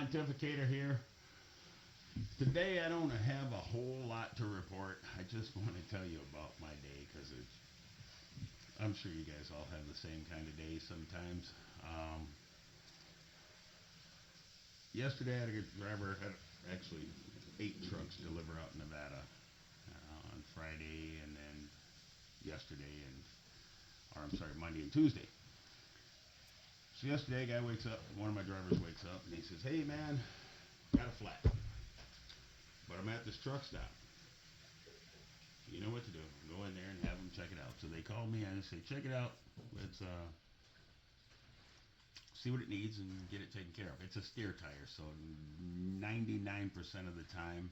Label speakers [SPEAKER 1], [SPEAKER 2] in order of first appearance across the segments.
[SPEAKER 1] Pontificator here. Today I don't have a whole lot to report. I just want to tell you about my day because I'm sure you guys all have the same kind of day sometimes. Yesterday I had a good driver, had actually 8 trucks deliver out in Nevada on Friday and then yesterday or I'm sorry, Monday and Tuesday. So yesterday, a guy wakes up, one of my drivers wakes up, and he says, "Hey man, got a flat, but I'm at this truck stop. You know what to do. Go in there and have them check it out." So they call me and they say, "Check it out. Let's see what it needs and get it taken care of." It's a steer tire, so 99% of the time,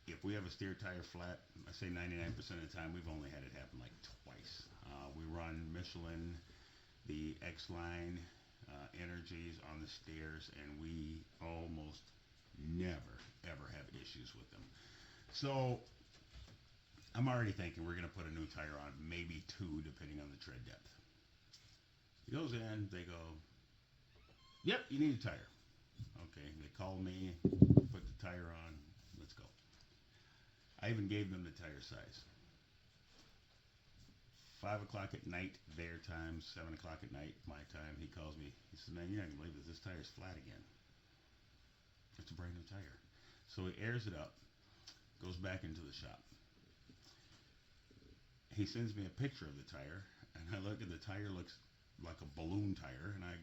[SPEAKER 1] if we have a steer tire flat, I say 99% of the time, we've only had it happen like twice. We run Michelin, the X-Line energies on the steers, and we almost never ever have issues with them. So I'm already thinking we're going to put a new tire on, maybe 2 depending on the tread depth. He goes in, they go, "Yep, you need a tire." Okay, they call me, put the tire on, let's go. I even gave them the tire size. 5 o'clock at night, their time, 7 o'clock at night, my time, he calls me. He says, "Man, you're not going to believe this. This tire's flat again." It's a brand new tire. So he airs it up, goes back into the shop. He sends me a picture of the tire, and I look at the tire, looks like a balloon tire, and I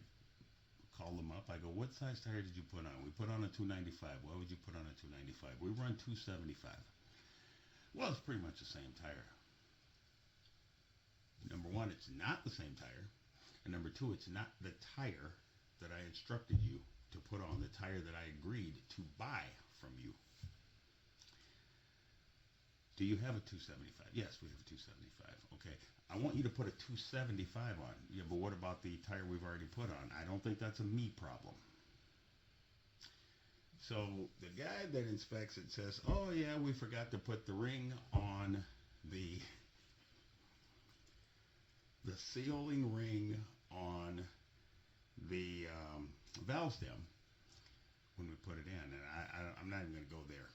[SPEAKER 1] call them up. I go, "What size tire did you put on?" "We put on a 295. "Why would you put on a 295? "We run 275. "Well, it's pretty much the same tire." Number one, it's not the same tire. And number two, it's not the tire that I instructed you to put on, the tire that I agreed to buy from you. "Do you have a 275? "Yes, we have a 275. "Okay, I want you to put a 275 on. "Yeah, but what about the tire we've already put on?" "I don't think that's a me problem." So the guy that inspects it says, "Oh yeah, we forgot to put the ring on the sealing ring on the valve stem when we put it in." And I'm not even going to go there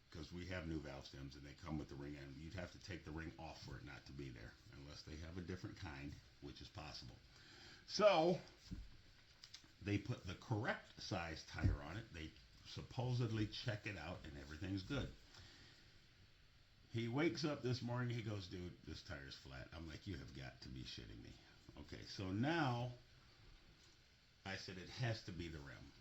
[SPEAKER 1] because we have new valve stems and they come with the ring in. You'd have to take the ring off for it not to be there unless they have a different kind, which is possible. So they put the correct size tire on it. They supposedly check it out and everything's good. He wakes up this morning, he goes, "Dude, this tire's flat." I'm like, "You have got to be shitting me." Okay, so now I said it has to be the rim.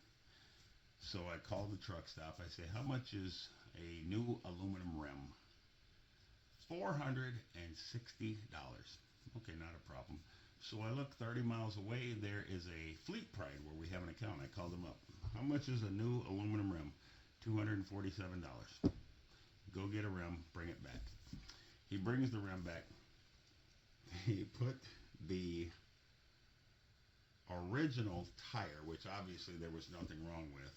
[SPEAKER 1] So I called the truck stop. I say, "How much is a new aluminum rim?" $460. "Okay, not a problem." So I look 30 miles away. There is a Fleet Pride where we have an account. I called them up. "How much is a new aluminum rim?" $247. "Go get a rim, bring it back." He brings the rim back. He put the original tire, which obviously there was nothing wrong with,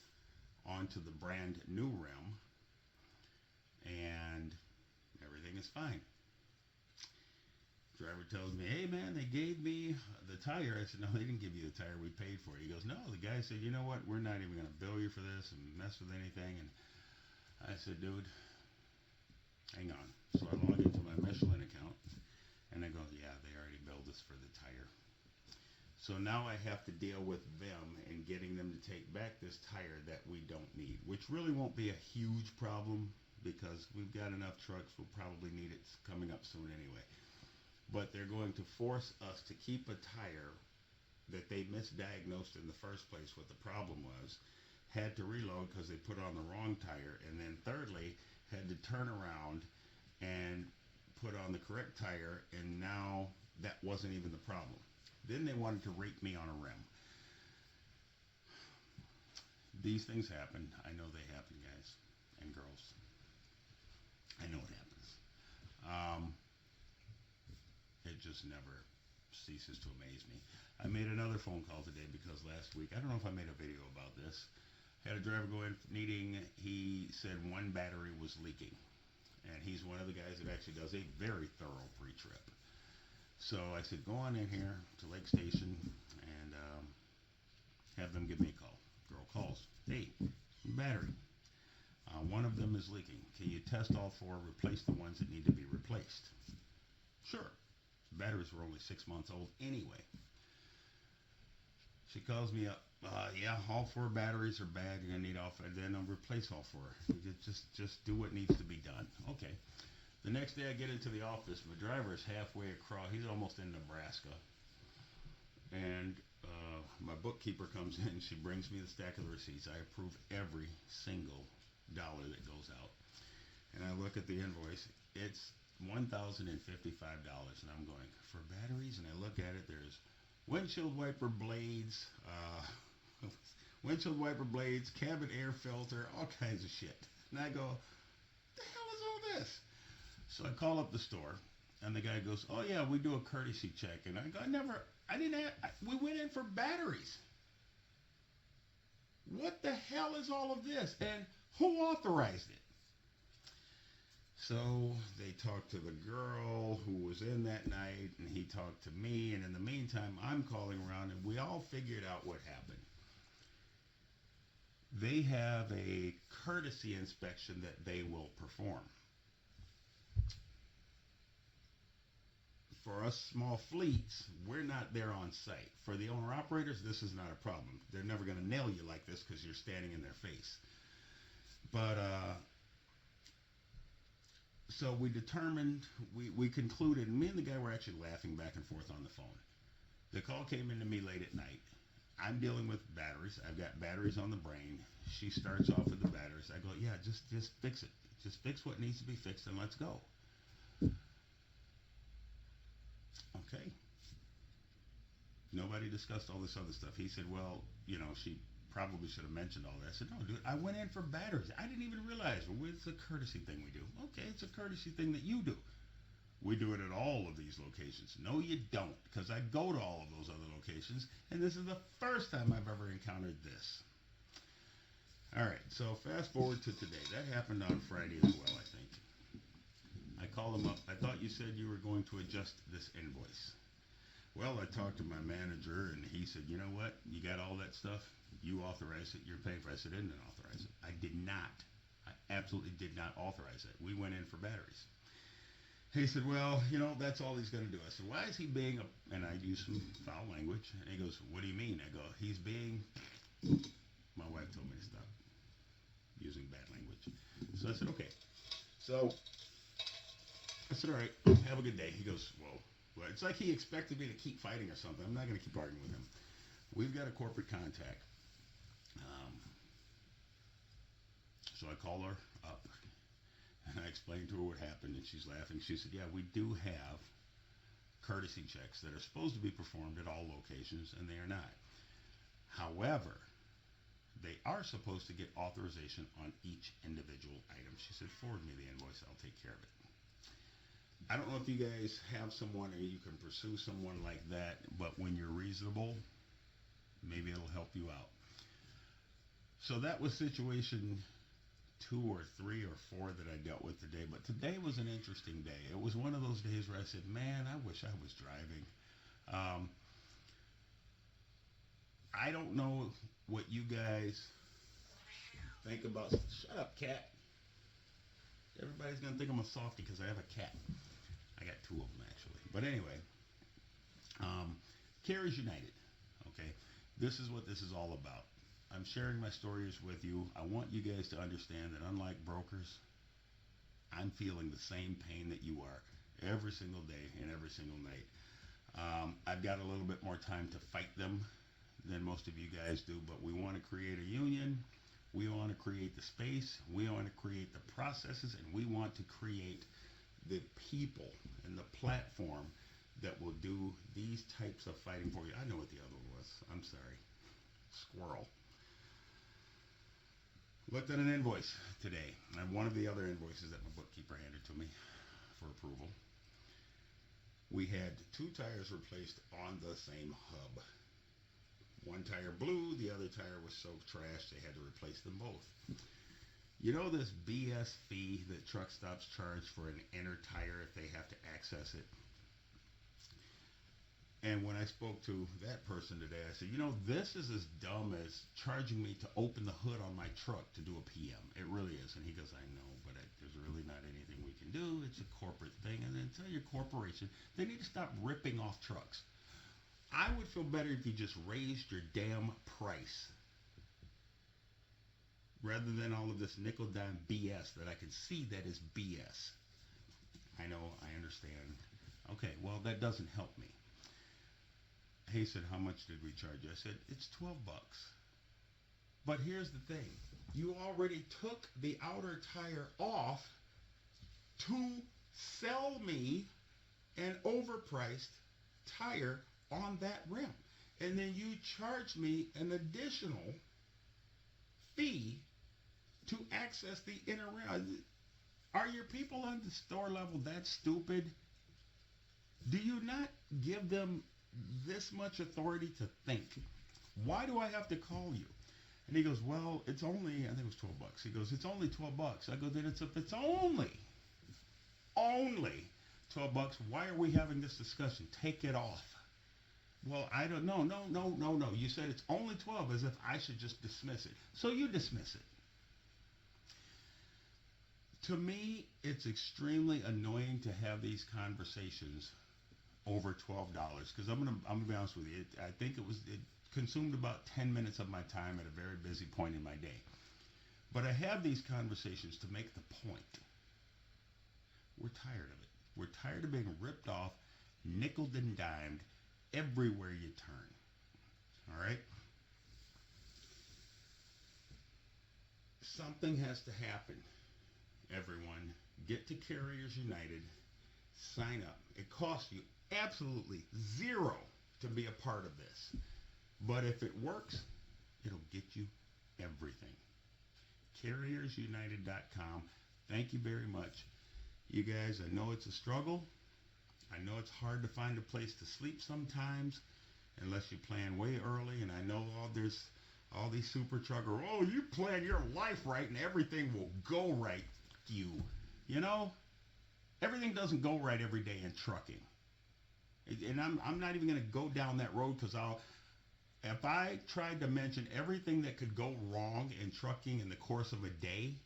[SPEAKER 1] onto the brand new rim, and everything is fine. Driver tells me, "Hey man, they gave me the tire." I said, "No, they didn't give you the tire. We paid for it." He goes, "No, the guy said, you know what, we're not even going to bill you for this and mess with anything." And I said, "Dude, hang on." So I log into my Michelin account and I go, "Yeah, they already billed us for the tire." So now I have to deal with them and getting them to take back this tire that we don't need, which really won't be a huge problem because we've got enough trucks. We'll probably need it coming up soon anyway. But they're going to force us to keep a tire that they misdiagnosed in the first place what the problem was, had to reload because they put on the wrong tire, and then thirdly, had to turn around and put on the correct tire, and now that wasn't even the problem. Then they wanted to rate me on a rim. These things happen. I know they happen, guys and girls. I know it happens. It just never ceases to amaze me. I made another phone call today because last week, I don't know if I made a video about this, had a driver go in needing, he said one battery was leaking. And he's one of the guys that actually does a very thorough pre-trip. So I said, go on in here to Lake Station and have them give me a call. Girl calls. Hey, battery. One of them is leaking. Can you test all four, replace the ones that need to be replaced? Sure. Batteries were only 6 months old anyway. She calls me up. Yeah, all four batteries are bad. You're gonna need all. Then I'll replace all four. Just do what needs to be done. Okay. The next day I get into the office. My driver is halfway across. He's almost in Nebraska, and my bookkeeper comes in. She brings me the stack of the receipts. I approve every single dollar that goes out, and I look at the invoice. It's $1,055, and I'm going for batteries. And I look at it. There's windshield wiper blades, cabin air filter, all kinds of shit. And I go, the hell is all this? So I call up the store, and the guy goes, oh yeah, we do a courtesy check. And I go, we went in for batteries. What the hell is all of this? And who authorized it? So they talked to the girl who was in that night, and he talked to me. And in the meantime, I'm calling around, and we all figured out what happened. They have a courtesy inspection that they will perform. For us small fleets, we're not there on site. For the owner-operators, this is not a problem. They're never going to nail you like this because you're standing in their face. But so we determined, we concluded, and me and the guy were actually laughing back and forth on the phone. The call came into me late at night. I'm dealing with batteries. I've got batteries on the brain. She starts off with the batteries. I go, yeah, just fix it. Just fix what needs to be fixed and let's go. Okay. Nobody discussed all this other stuff. He said, well, she probably should have mentioned all that. I said, no, dude, I went in for batteries. I didn't even realize. Well, it's a courtesy thing we do. Okay, it's a courtesy thing that you do. We do it at all of these locations. No, you don't, because I go to all of those other locations, and this is the first time I've ever encountered this. All right, so fast forward to today. That happened on Friday as well, I think. I call them up. I thought you said you were going to adjust this invoice. Well, I talked to my manager, and he said, you know what? You got all that stuff. You authorized it. You're paying for it. I said, I didn't authorize it. I did not. I absolutely did not authorize it. We went in for batteries. He said, well, that's all he's going to do. I said, why is he being and I used some foul language. And he goes, what do you mean? I go, he's being, my wife told me to stop using bad language. So I said, okay. So I said, all right, have a good day. He goes, whoa. Well, it's like he expected me to keep fighting or something. I'm not going to keep arguing with him. We've got a corporate contact. So I call her up, and I explained to her what happened, and she's laughing. She said, yeah, we do have courtesy checks that are supposed to be performed at all locations, and they are not. However, they are supposed to get authorization on each individual item. She said, forward me the invoice. I'll take care of it. I don't know if you guys have someone or you can pursue someone like that, but when you're reasonable, maybe it'll help you out. So that was situation 2 or 3 or 4 that I dealt with today. But today was an interesting day. It was one of those days where I said, man, I wish I was driving. I don't know what you guys think about. Shut up, cat. Everybody's going to think I'm a softie because I have a cat. I got 2 of them, actually. But anyway, Carers United. Okay, this is what this is all about. I'm sharing my stories with you. I want you guys to understand that unlike brokers, I'm feeling the same pain that you are every single day and every single night. I've got a little bit more time to fight them than most of you guys do, but we want to create a union. We want to create the space. We want to create the processes, and we want to create the people and the platform that will do these types of fighting for you. I know what the other one was. I'm sorry. Squirrel. Looked at an invoice today, and one of the other invoices that my bookkeeper handed to me for approval. We had 2 tires replaced on the same hub. One tire blew, the other tire was so trashed they had to replace them both. You know this BS fee that truck stops charge for an inner tire if they have to access it? And when I spoke to that person today, I said, this is as dumb as charging me to open the hood on my truck to do a PM. It really is. And he goes, I know, but there's really not anything we can do. It's a corporate thing. And then tell your corporation, they need to stop ripping off trucks. I would feel better if you just raised your damn price rather than all of this nickel dime BS that I can see that is BS. I know, I understand. Okay, well, that doesn't help me. He said, how much did we charge you? I said, it's $12. But here's the thing. You already took the outer tire off to sell me an overpriced tire on that rim. And then you charge me an additional fee to access the inner rim. Are your people on the store level that stupid? Do you not give them this much authority to think? Why do I have to call you? And he goes, well, it's only, I think it was $12. He goes, it's only $12. I go, then it's only $12. Why are we having this discussion? Take it off. Well, I don't know. No. You said it's only 12, as if I should just dismiss it. So you dismiss it. To me, it's extremely annoying to have these conversations over $12, because I'm gonna be honest with you. I think it consumed about 10 minutes of my time at a very busy point in my day. But I have these conversations to make the point. We're tired of it. We're tired of being ripped off, nickeled and dimed everywhere you turn. All right? Something has to happen. Everyone, get to Carriers United, sign up. It costs you absolutely zero to be a part of this. But if it works, it'll get you everything. CarriersUnited.com. Thank you very much. You guys, I know it's a struggle. I know it's hard to find a place to sleep sometimes, unless you plan way early. And I know there's all these super truckers, you plan your life right and everything will go right. Everything doesn't go right every day in trucking. And I'm not even going to go down that road, because if I tried to mention everything that could go wrong in trucking in the course of a day,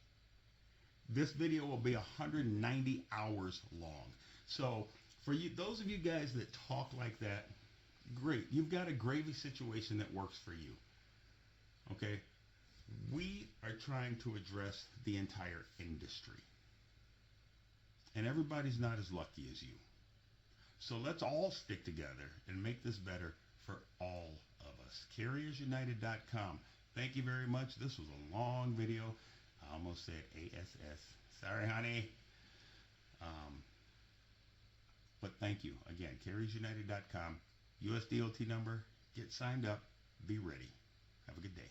[SPEAKER 1] this video will be 190 hours long. So for you, those of you guys that talk like that, great. You've got a gravy situation that works for you. Okay? We are trying to address the entire industry. And everybody's not as lucky as you. So let's all stick together and make this better for all of us. CarriersUnited.com. Thank you very much. This was a long video. I almost said ASS. Sorry, honey. But thank you. Again, CarriersUnited.com. USDOT number. Get signed up. Be ready. Have a good day.